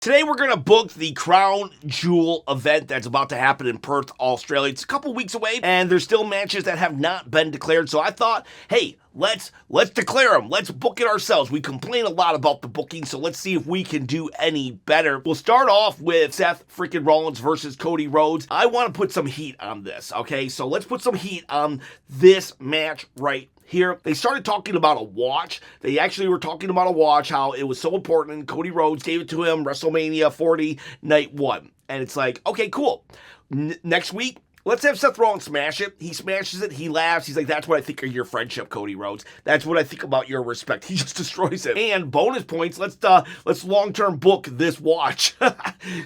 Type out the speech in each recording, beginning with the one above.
Today we're going to book the Crown Jewel event that's about to happen in Perth, Australia. It's a couple weeks away, and there's still matches that have not been declared. So I thought, hey, let's declare them. Let's book it ourselves. We complain a lot about the booking, so let's see if we can do any better. We'll start off with Seth freaking Rollins versus Cody Rhodes. I want to put some heat on this, okay? So let's put some heat on this match right here. They started talking about a watch. They actually were talking about a watch, how it was so important. Cody Rhodes gave it to him, WrestleMania 40, night 1. And it's like, okay, cool. Next week, let's have Seth Rollins smash it. He smashes it. He laughs. He's like, that's what I think of your friendship, Cody Rhodes. That's what I think about your respect. He just destroys it. And bonus points, let's long-term book this watch.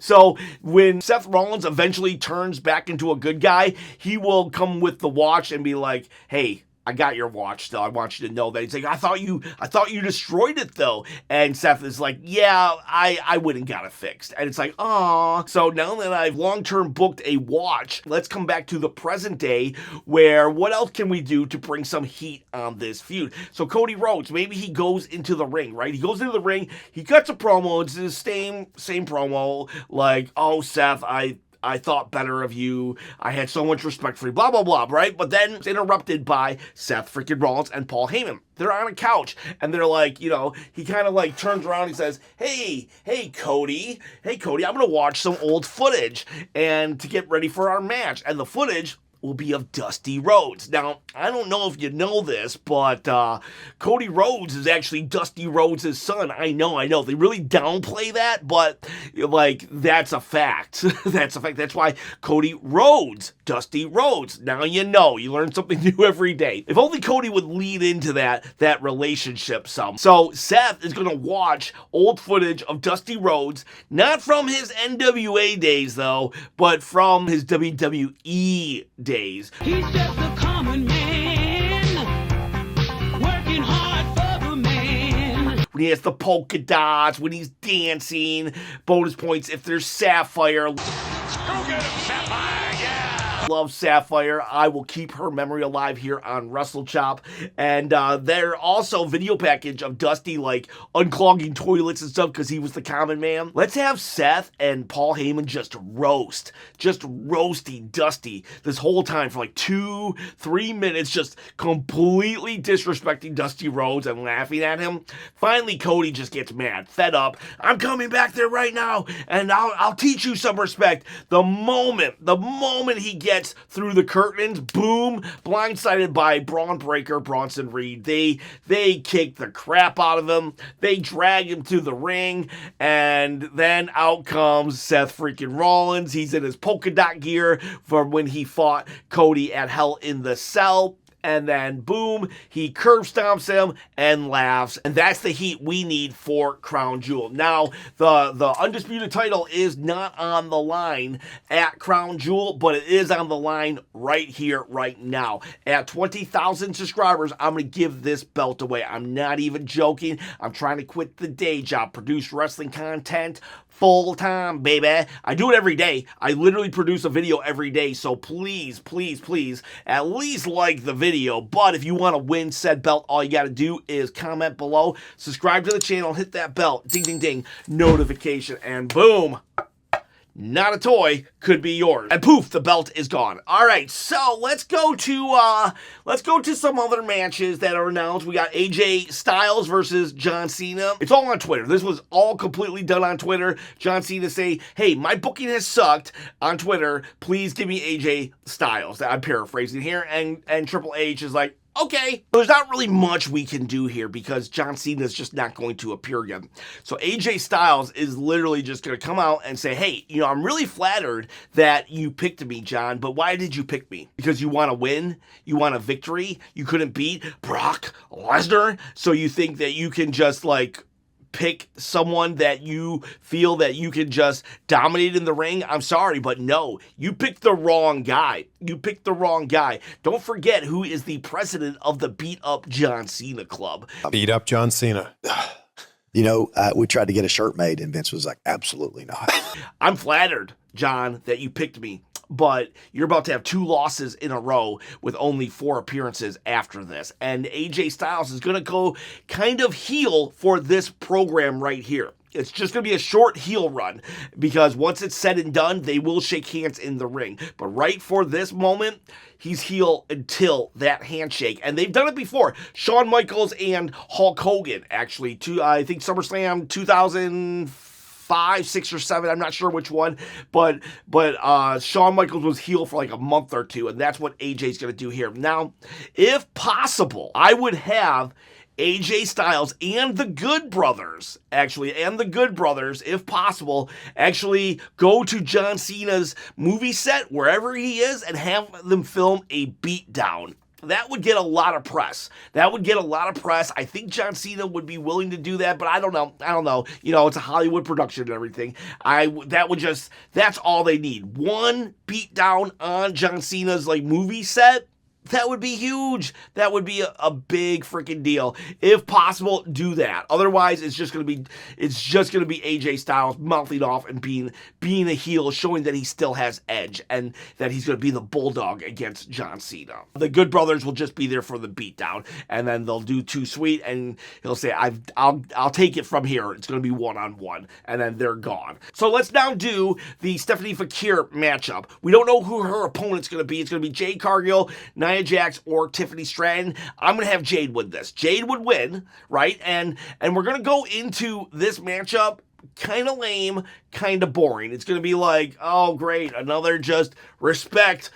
So when Seth Rollins eventually turns back into a good guy, he will come with the watch and be like, hey, I got your watch, though. I want you to know that. He's like, I thought you destroyed it, though. And Seth is like, yeah, I went and got it fixed. And it's like, aw. So now that I've long-term booked a watch, let's come back to the present day where what else can we do to bring some heat on this feud? So Cody Rhodes, maybe he goes into the ring, right? He goes into the ring, he cuts a promo. It's the same promo, like, oh, Seth, I thought better of you. I had so much respect for you, blah, blah, blah, right? But then it's interrupted by Seth freaking Rollins and Paul Heyman. They're on a couch, and they're like, he kind of like turns around and he says, hey, Cody, I'm going to watch some old footage and to get ready for our match. And the footage will be of Dusty Rhodes. Now, I don't know if you know this, but Cody Rhodes is actually Dusty Rhodes' son. I know. They really downplay that, but like that's a fact. That's a fact. That's why Cody Rhodes, Dusty Rhodes. Now you know. You learn something new every day. If only Cody would lead into that relationship some. So Seth is going to watch old footage of Dusty Rhodes, not from his NWA days though, but from his WWE days. He's just a common man, working hard for the man. When he has the polka dots, when he's dancing, bonus points if there's Sapphire. Go get him, Sapphire, yeah! Love Sapphire. I will keep her memory alive here on Wrestle Chop. And they're also video package of Dusty like unclogging toilets and stuff because he was the common man. Let's have Seth and Paul Heyman just roasting Dusty this whole time for like 2-3 minutes, just completely disrespecting Dusty Rhodes and laughing at him. Finally, Cody just gets mad, fed up. I'm coming back there right now, and I'll teach you some respect. The moment he gets through the curtains, boom, blindsided by Braun Breaker, Bronson Reed. They kick the crap out of him. They drag him to the ring, and then out comes Seth freaking Rollins. He's in his polka dot gear from when he fought Cody at Hell in the Cell. And then, boom, he curb stomps him and laughs. And that's the heat we need for Crown Jewel. Now, the Undisputed title is not on the line at Crown Jewel, but it is on the line right here, right now. At 20,000 subscribers, I'm going to give this belt away. I'm not even joking. I'm trying to quit the day job, produce wrestling content full time, baby. I do it every day. I literally produce a video every day. So please, at least like the video. But if you want to win said belt, all you got to do is comment below, subscribe to the channel, hit that bell, ding, ding, ding, notification, and boom. Not a toy, could be yours. And poof, the belt is gone. All right, so let's go to some other matches that are announced. We got AJ Styles versus John Cena. It's all on Twitter. This was all completely done on Twitter. John Cena say, hey, my booking has sucked on Twitter. Please give me AJ Styles. I'm paraphrasing here. And Triple H is like, okay. There's not really much we can do here because John Cena is just not going to appear again. So AJ Styles is literally just going to come out and say, hey, I'm really flattered that you picked me, John, but why did you pick me? Because you want to win? You want a victory? You couldn't beat Brock Lesnar? So you think that you can just like pick someone that you feel that you can just dominate in the ring? I'm sorry, but no, you picked the wrong guy. Don't forget who is the president of the Beat Up John Cena Club. Beat Up John Cena. We tried to get a shirt made, and Vince was like, absolutely not. I'm flattered, John, that you picked me. but you're about to have 2 losses in a row with only 4 appearances after this. And AJ Styles is going to go kind of heel for this program right here. It's just going to be a short heel run because once it's said and done, they will shake hands in the ring. But right for this moment, he's heel until that handshake. And they've done it before. Shawn Michaels and Hulk Hogan, actually, I think SummerSlam 2005, 6, or 7. I'm not sure which one. But Shawn Michaels was heel for like a month or two. And that's what AJ's going to do here. Now, if possible, I would have AJ Styles and the Good Brothers, if possible, actually go to John Cena's movie set, wherever he is, and have them film a beatdown. That would get a lot of press. I think John Cena would be willing to do that, but I don't know. You know, it's a Hollywood production and everything. That's all they need. One beatdown on John Cena's like movie set. That would be huge. That would be a big freaking deal. If possible, do that. Otherwise, it's just gonna be AJ Styles mouthing off and being a heel, showing that he still has edge and that he's gonna be the bulldog against John Cena. The Good Brothers will just be there for the beatdown, and then they'll do Too Sweet, and he'll say, "I'll take it from here. It's gonna be 1-on-1," and then they're gone. So let's now do the Stephanie Vaquer matchup. We don't know who her opponent's gonna be. It's gonna be Jade Cargill, Nia Jax, or Tiffany Stratton. I'm going to have Jade win this. Jade would win, right? And we're going to go into this matchup kind of lame, kind of boring. It's going to be like, oh, great, another just respect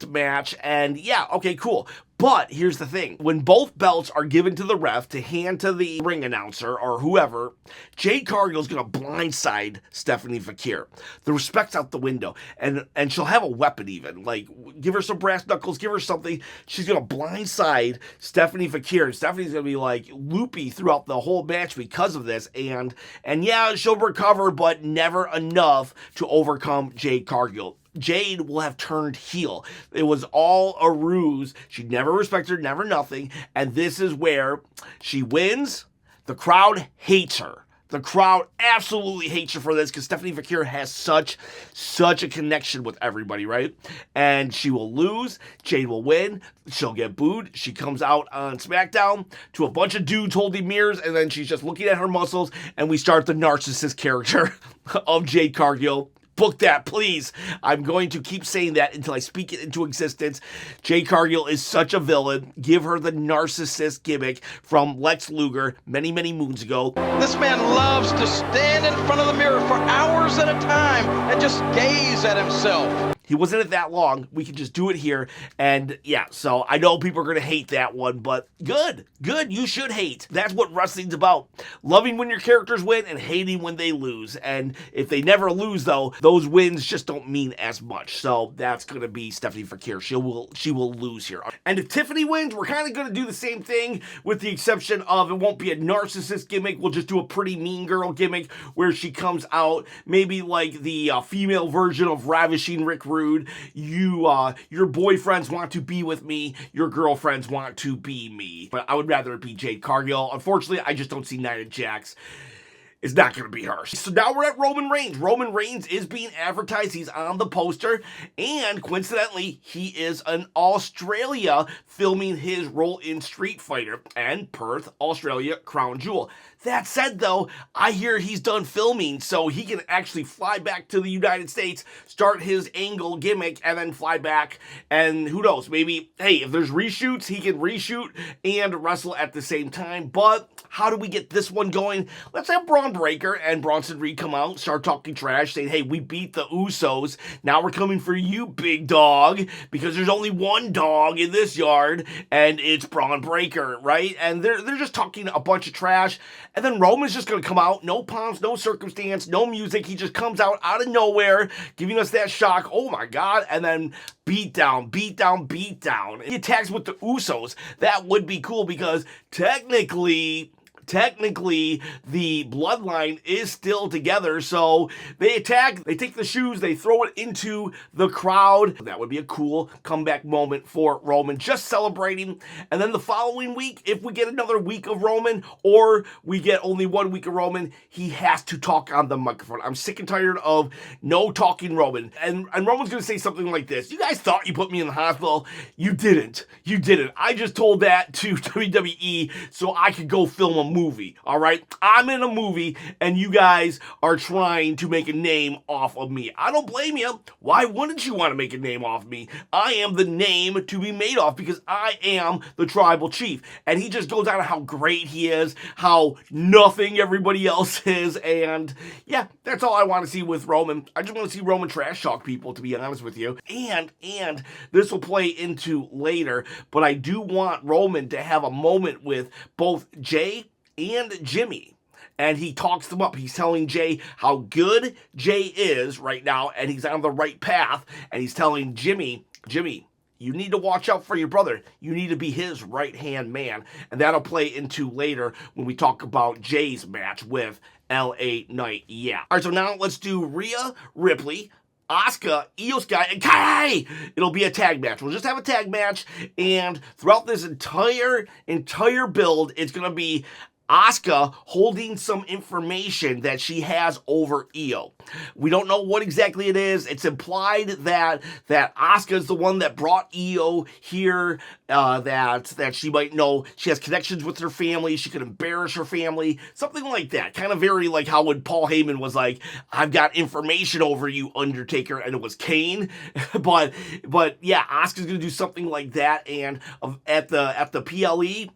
match. And yeah, okay, cool. But here's the thing. When both belts are given to the ref to hand to the ring announcer or whoever, Jade Cargill's going to blindside Stephanie Vaquer. The respect's out the window. And she'll have a weapon even. Like, give her some brass knuckles, give her something. She's going to blindside Stephanie Vaquer. And Stephanie's going to be like loopy throughout the whole match because of this. And yeah, she'll recover, but never enough to overcome Jade Cargill. Jade will have turned heel. It was all a ruse. She never respected her, never nothing. And this is where she wins. The crowd hates her. The crowd absolutely hates her for this because Stephanie Vaquer has such a connection with everybody, right? And she will lose. Jade will win. She'll get booed. She comes out on SmackDown to a bunch of dudes holding mirrors, and then she's just looking at her muscles, and we start the narcissist character of Jade Cargill. Book that, please. I'm going to keep saying that until I speak it into existence. Jade Cargill is such a villain. Give her the narcissist gimmick from Lex Luger many, many moons ago. This man loves to stand in front of the mirror for hours at a time and just gaze at himself. He wasn't in it that long. We can just do it here. And yeah, so I know people are going to hate that one, but good. You should hate. That's what wrestling's about. Loving when your characters win and hating when they lose. And if they never lose, though, those wins just don't mean as much. So that's going to be Stephanie Vaquer. She will lose here. And if Tiffany wins, we're kind of going to do the same thing with the exception of it won't be a narcissist gimmick. We'll just do a pretty mean girl gimmick where she comes out maybe like the female version of Ravishing Rick Rude. Your boyfriends want to be with me. Your girlfriends want to be me. But I would rather it be Jade Cargill. Unfortunately, I just don't see Nia Jax. It's not going to be her. So now we're at Roman Reigns. Roman Reigns is being advertised. He's on the poster. And coincidentally, he is in Australia filming his role in Street Fighter and Perth, Australia, Crown Jewel. That said, though, I hear he's done filming, so he can actually fly back to the United States, start his angle gimmick, and then fly back. And who knows, maybe, hey, if there's reshoots, he can reshoot and wrestle at the same time. But how do we get this one going? Let's have Braun Breaker and Bronson Reed come out, start talking trash, saying, hey, we beat the Usos. Now we're coming for you, big dog, because there's only one dog in this yard, and it's Braun Breaker, right? And they're just talking a bunch of trash. And then Roman's just going to come out, no pomps, no circumstance, no music. He just comes out of nowhere, giving us that shock. Oh my God. And then beat down. He attacks with the Usos. That would be cool because technically the bloodline is still together, so they attack, they take the shoes, they throw it into the crowd. That would be a cool comeback moment for Roman, just celebrating. And then the following week, if we get another week of Roman, or we get only 1 week of Roman, he has to talk on the microphone. I'm sick and tired of no talking Roman. And Roman's gonna say something like this: you guys thought you put me in the hospital. You didn't. I just told that to WWE so I could go film a movie movie, all right? I'm in a movie, and you guys are trying to make a name off of me. I don't blame you. Why wouldn't you want to make a name off me? I am the name to be made off because I am the tribal chief. And he just goes on how great he is, how nothing everybody else is, and yeah, that's all I want to see with Roman. I just want to see Roman trash talk people, to be honest with you. And this will play into later, but I do want Roman to have a moment with both Jey and Jimmy. And he talks them up. He's telling Jey how good Jey is right now, and he's on the right path. And he's telling Jimmy, you need to watch out for your brother. You need to be his right-hand man. And that'll play into later when we talk about Jey's match with LA Knight. Yeah. All right, so now let's do Rhea Ripley, Asuka, Io Sky, and Kai. It'll be a tag match. We'll just have a tag match, and throughout this entire build, it's going to be Asuka holding some information that she has over Io. We don't know what exactly it is. It's implied that Asuka is the one that brought Io here, that she might know she has connections with her family, she could embarrass her family, something like that. Kind of very like how when Paul Heyman was like, I've got information over you, Undertaker, and it was Kane. but yeah, Asuka's going to do something like that, and at the PLE,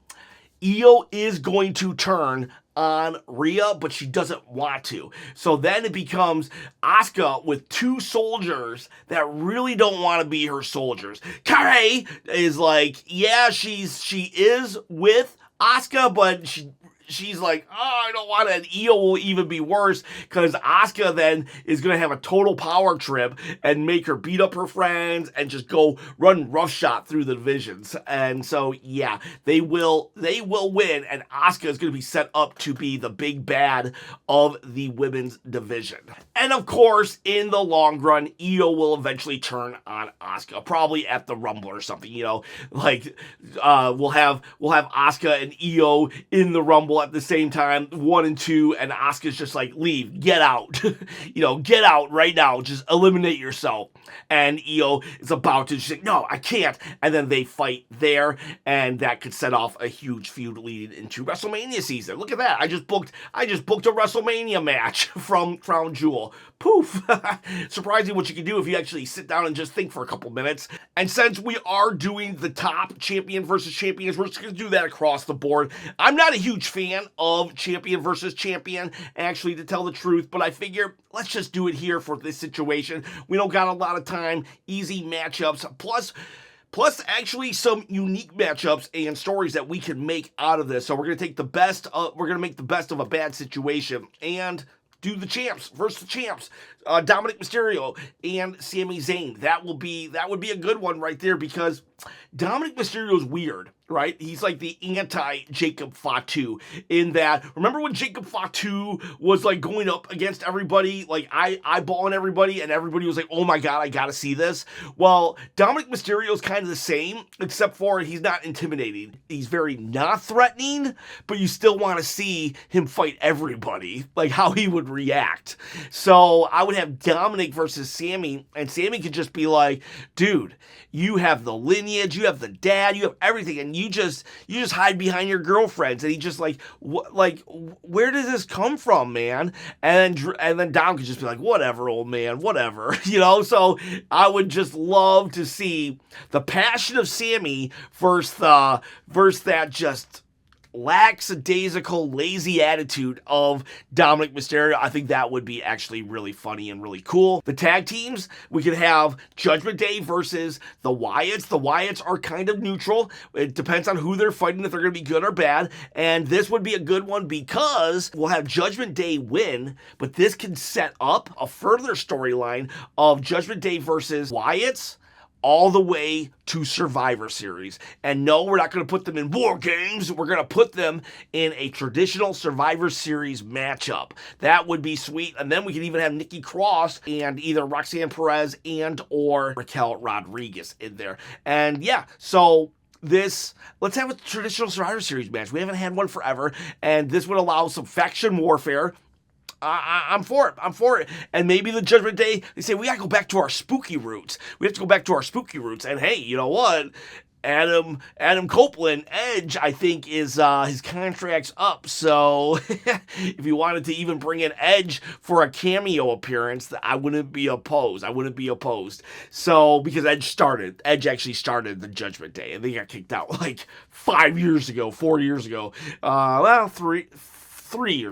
Io is going to turn on Rhea, but she doesn't want to. So then it becomes Asuka with two soldiers that really don't want to be her soldiers. Kare is like, yeah, she is with Asuka, but she's like, oh, I don't want to. And Io will even be worse because Asuka then is going to have a total power trip and make her beat up her friends and just go run roughshod through the divisions. And so, yeah, they will win, and Asuka is going to be set up to be the big bad of the women's division. And of course, in the long run, Io will eventually turn on Asuka, probably at the Rumble or something, like we'll have Asuka and Io in the Rumble at the same time, 1 and 2, and Asuka's just like, leave, get out, get out right now, just eliminate yourself. And Io is about to, she's like, no, I can't. And then they fight there, and that could set off a huge feud leading into WrestleMania season. Look at that. I just booked a WrestleMania match from Crown Jewel. Poof. Surprising what you can do if you actually sit down and just think for a couple minutes. And since we are doing the top champion versus champions, we're just going to do that across the board. I'm not a huge fan of champion versus champion, actually, to tell the truth, but I figure let's just do it here for this situation. We don't got a lot of time, easy matchups, plus actually some unique matchups and stories that we can make out of this. So we're going to take we're going to make the best of a bad situation and do the champs versus the champs, Dominic Mysterio and Sami Zayn. That would be a good one right there, because Dominic Mysterio is weird, right? He's like the anti-Jacob Fatu in that, remember when Jacob Fatu was like going up against everybody, like eyeballing everybody, and everybody was like, oh my God, I gotta see this. Well, Dominic Mysterio is kind of the same, except for he's not intimidating. He's very not threatening, but you still want to see him fight everybody, like how he would react. So I would have Dominic versus Sami, and Sami could just be like, dude, you have the lineage, you have the dad, you have everything, and you just hide behind your girlfriends. And he just like, where does this come from, man? And then Dom could just be like, whatever, old man, whatever, So I would just love to see the passion of Sami versus that just lackadaisical, lazy attitude of Dominic Mysterio. I think that would be actually really funny and really cool. The tag teams, we could have Judgment Day versus the Wyatts. The Wyatts are kind of neutral. It depends on who they're fighting, if they're going to be good or bad. And this would be a good one because we'll have Judgment Day win, but this can set up a further storyline of Judgment Day versus Wyatts all the way to Survivor Series. And no, we're not going to put them in War Games. We're going to put them in a traditional Survivor Series matchup. That would be sweet. And then we could even have Nikki Cross and either Roxanne Perez and or Raquel Rodriguez in there. And yeah, so let's have a traditional Survivor Series match. We haven't had one forever, and this would allow some faction warfare. I'm for it. And maybe the Judgment Day, they say, we gotta go back to our spooky roots. We have to go back to our spooky roots. And hey, you know what? Adam Copeland, Edge, I think is his contract's up. So if you wanted to even bring in Edge for a cameo appearance, I wouldn't be opposed. So because Edge actually started the Judgment Day, and they got kicked out like 4 years ago. 3 years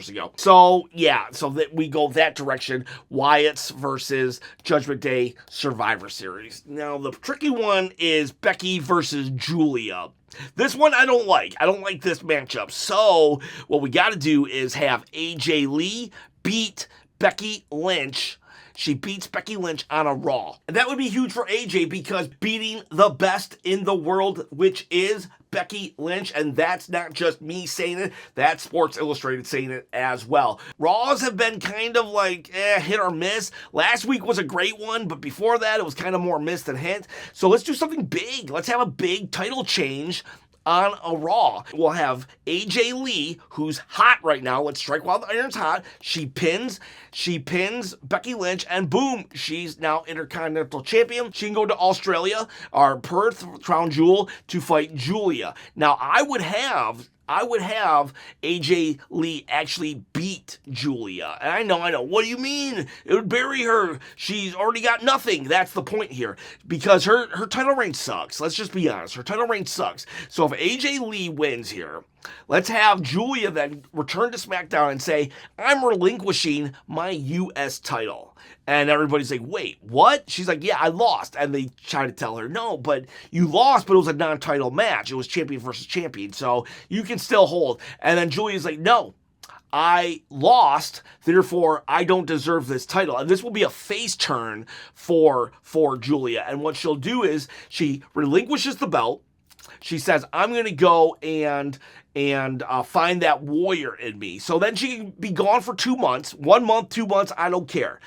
ago. So yeah, so that we go that direction. Wyatt's versus Judgment Day Survivor Series. Now the tricky one is Becky versus Julia. This one I don't like. I don't like this matchup. So what we got to do is have AJ Lee beat Becky Lynch. She beats Becky Lynch on a Raw. And that would be huge for AJ because beating the best in the world, which is Becky Lynch, and that's not just me saying it, that's Sports Illustrated saying it as well. Raws have been kind of like hit or miss. Last week was a great one, but before that it was kind of more miss than hit. So let's do something big. Let's have a big title change on a Raw. We'll have AJ Lee, who's hot right now. Let's strike while the iron's hot. She pins Becky Lynch, and boom, she's now Intercontinental Champion. She can go to Australia, our Perth Crown Jewel, to fight Julia. Now, I would have AJ Lee actually beat Julia. And I know. What do you mean? It would bury her. She's already got nothing. That's the point here. Because her title reign sucks. Let's just be honest. Her title reign sucks. So if AJ Lee wins here, let's have Julia then return to SmackDown and say, I'm relinquishing my U.S. title. And everybody's like, wait, what? She's like, yeah, I lost. And they try to tell her, no, but you lost, but it was a non-title match. It was champion versus champion, so you can still hold. And then Julia's like, no, I lost, therefore I don't deserve this title. And this will be a face turn for Julia. And what she'll do is she relinquishes the belt. She says, I'm going to go and find that warrior in me. So then she can be gone for 2 months, 1 month, 2 months, I don't care.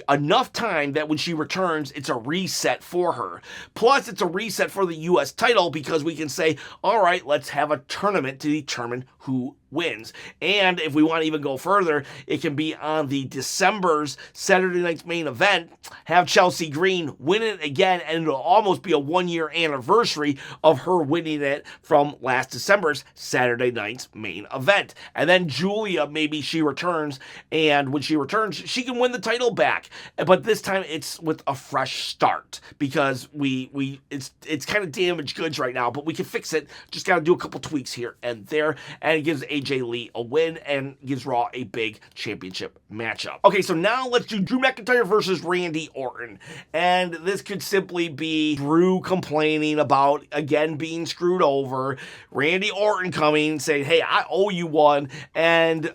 Enough time that when she returns, it's a reset for her. Plus, it's a reset for the U.S. title because we can say, all right, let's have a tournament to determine who wins. And if we want to even go further, it can be on the December's Saturday night's main event, have Chelsea Green win it again, and it'll almost be a 1-year anniversary of her winning it from last December's Saturday night's main event. And then Julia, maybe she returns, and when she returns, she can win the title back. But this time it's with a fresh start because it's kind of damaged goods right now, but we can fix it. Just got to do a couple tweaks here and there, and it gives AJ Lee a win and gives Raw a big championship matchup. Okay, so now let's do Drew McIntyre versus Randy Orton. And this could simply be Drew complaining about, again, being screwed over. Randy Orton coming, saying, hey, I owe you one. And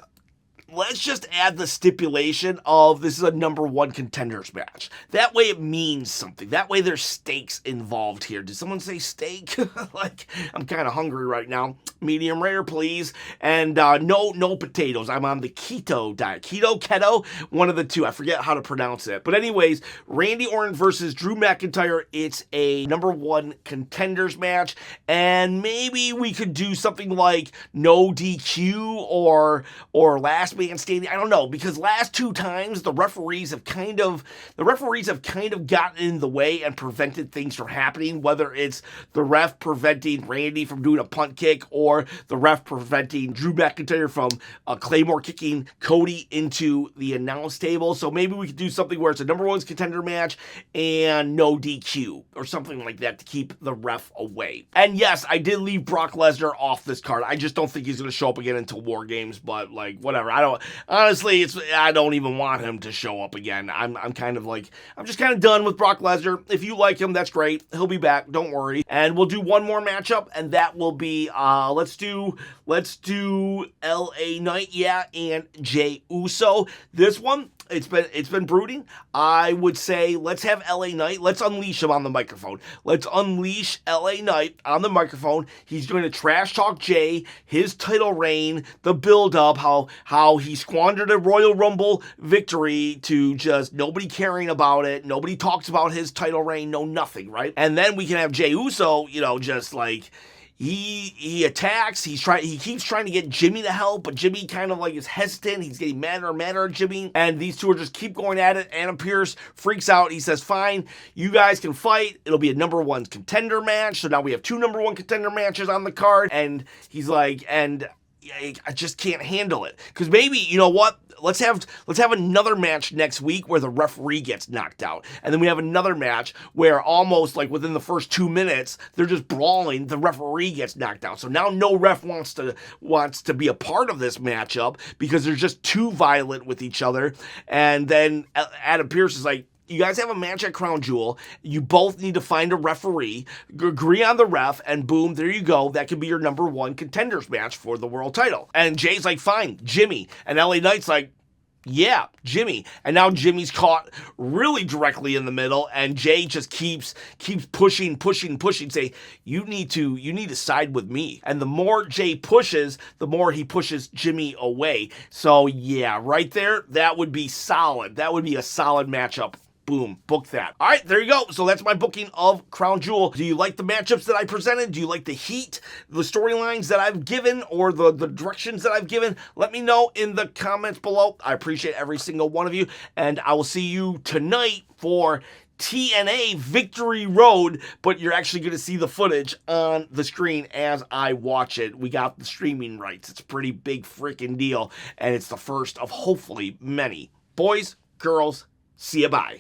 let's just add the stipulation of this is a number one contenders match. That way it means something. That way there's stakes involved here. Did someone say steak? Like, I'm kind of hungry right now. Medium rare, please. And no potatoes. I'm on the keto diet. Keto, one of the two. I forget how to pronounce it. But anyways, Randy Orton versus Drew McIntyre. It's a number one contenders match. And maybe we could do something like no DQ or last man standing. I don't know, because last 2 times the referees have kind of gotten in the way and prevented things from happening, whether it's the ref preventing Randy from doing a punt kick or the ref preventing Drew McIntyre from Claymore kicking Cody into the announce table. So maybe we could do something where it's a number one contender match and no DQ or something like that to keep the ref away. And yes, I did leave Brock Lesnar off this card. I just don't think he's going to show up again until War Games, but like whatever. I don't even want him to show up again. I'm just kind of done with Brock Lesnar. If you like him, that's great. He'll be back. Don't worry. And we'll do one more matchup, and that will be let's do LA Knight, and Jey Uso. This one, it's been brooding. I would say let's have LA Knight. Let's unleash him on the microphone. Let's unleash LA Knight on the microphone. He's going to trash talk Jey, his title reign, the buildup, how he squandered a Royal Rumble victory to just nobody caring about it. Nobody talks about his title reign. No, nothing, right? And then we can have Jey Uso, just like, he attacks. He keeps trying to get Jimmy to help, but Jimmy kind of like is hesitant. He's getting madder and madder at Jimmy, and these two are just keep going at it. Adam Pearce freaks out. He says, fine, you guys can fight. It'll be a number one contender match. So now we have 2 number one contender matches on the card. And he's like, and I just can't handle it. Because maybe, you know what? Let's have another match next week where the referee gets knocked out. And then we have another match where almost like within the first 2 minutes, they're just brawling. The referee gets knocked out. So now no ref wants to be a part of this matchup because they're just too violent with each other. And then Adam Pearce is like, you guys have a match at Crown Jewel. You both need to find a referee, agree on the ref, and boom, there you go. That could be your number one contenders match for the world title. And Jay's like, fine, Jimmy. And LA Knight's like, yeah, Jimmy. And now Jimmy's caught really directly in the middle, and Jay just keeps pushing, say, you need to side with me. And the more Jay pushes, the more he pushes Jimmy away. So yeah, right there, that would be solid. That would be a solid matchup. Boom, book that. All right, there you go. So that's my booking of Crown Jewel. Do you like the matchups that I presented? Do you like the heat, the storylines that I've given, or the directions that I've given? Let me know in the comments below. I appreciate every single one of you, and I will see you tonight for TNA Victory Road, but you're actually going to see the footage on the screen as I watch it. We got the streaming rights. It's a pretty big freaking deal, and it's the first of hopefully many. Boys, girls, see ya, bye.